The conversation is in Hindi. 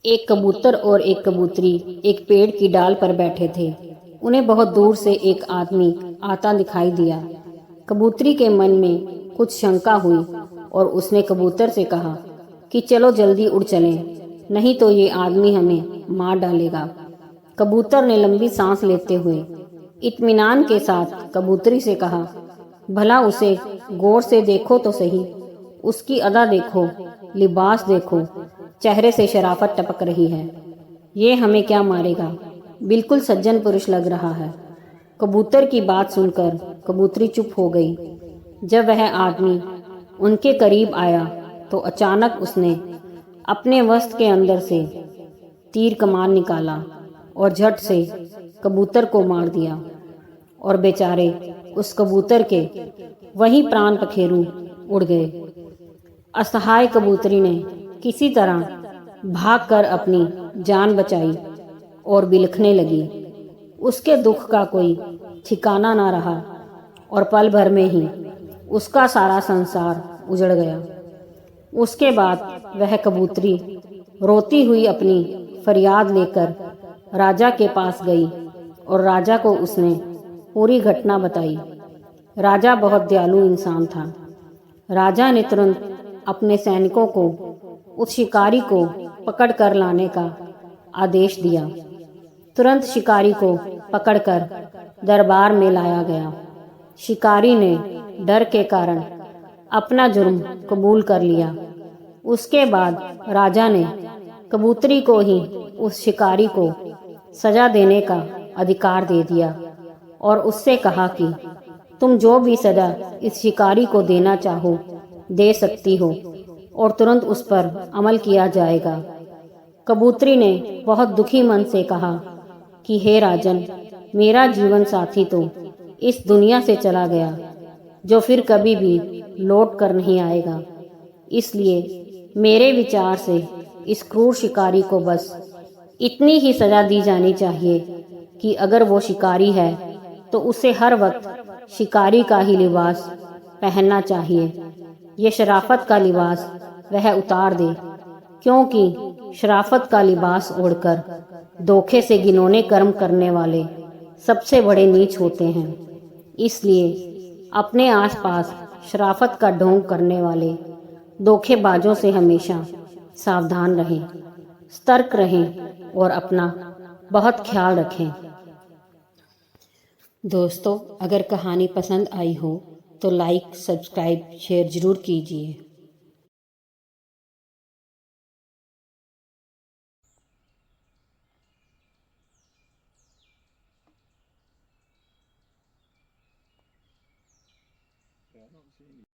एक कबूतर और एक कबूतरी एक पेड़ की डाल पर बैठे थे। उन्हें बहुत दूर से एक आदमी आता दिखाई दिया। कबूतरी के मन में कुछ शंका हुई और उसने कबूतर से कहा कि चलो जल्दी उड़ चलें, नहीं तो ये आदमी हमें मार डालेगा। कबूतर ने लंबी सांस लेते हुए इत्मीनान के साथ कबूतरी से कहा, भला उसे गौर से देखो तो सही, उसकी अदा देखो, लिबास देखो, चेहरे से शराफत टपक रही है। ये हमें क्या मारेगा, बिल्कुल सज्जन पुरुष लग रहा है। कबूतर की बात सुनकर कबूतरी चुप हो गई। जब वह आदमी उनके करीब आया तो अचानक उसने अपने वस्त्र के अंदर से तीर कमान निकाला और झट से कबूतर को मार दिया और बेचारे उस कबूतर के वहीं प्राण पखेरु उड़ गए। असहाय कबूतरी ने किसी तरह भागकर अपनी जान बचाई और बिलखने लगी। उसके दुख का कोई ठिकाना ना रहा और पल भर में ही उसका सारा संसार उजड़ गया। उसके बाद वह कबूतरी रोती हुई अपनी फरियाद लेकर राजा के पास गई और राजा को उसने पूरी घटना बताई। राजा बहुत दयालु इंसान था। राजा ने तुरंत अपने सैनिकों को उस शिकारी को पकड़ कर लाने का आदेश दिया। तुरंत शिकारी को पकड़कर दरबार में लाया गया। शिकारी ने डर के कारण अपना जुर्म कबूल कर लिया। उसके बाद राजा ने कबूतरी को ही उस शिकारी को सजा देने का अधिकार दे दिया और उससे कहा कि तुम जो भी सजा इस शिकारी को देना चाहो दे सकती हो और तुरंत उस पर अमल किया जाएगा। कबूतरी ने बहुत दुखी मन से कहा कि हे राजन, मेरा जीवन साथी तो इस दुनिया से चला गया, जो फिर कभी भी लौट कर नहीं आएगा। इसलिए मेरे विचार से इस क्रूर शिकारी को बस इतनी ही सजा दी जानी चाहिए कि अगर वो शिकारी है तो उसे हर वक्त शिकारी का ही लिबास पहनना चाहिए। ये शराफत का लिबास वह उतार दे, क्योंकि शराफत का लिबास ओढ़कर धोखे से घिनौने कर्म करने वाले सबसे बड़े नीच होते हैं। इसलिए अपने आसपास शराफत का ढोंग करने वाले धोखेबाजों से हमेशा सावधान रहें, सतर्क रहें और अपना बहुत ख्याल रखें। दोस्तों, अगर कहानी पसंद आई हो तो लाइक, सब्सक्राइब, शेयर ज़रूर कीजिए। I don't see any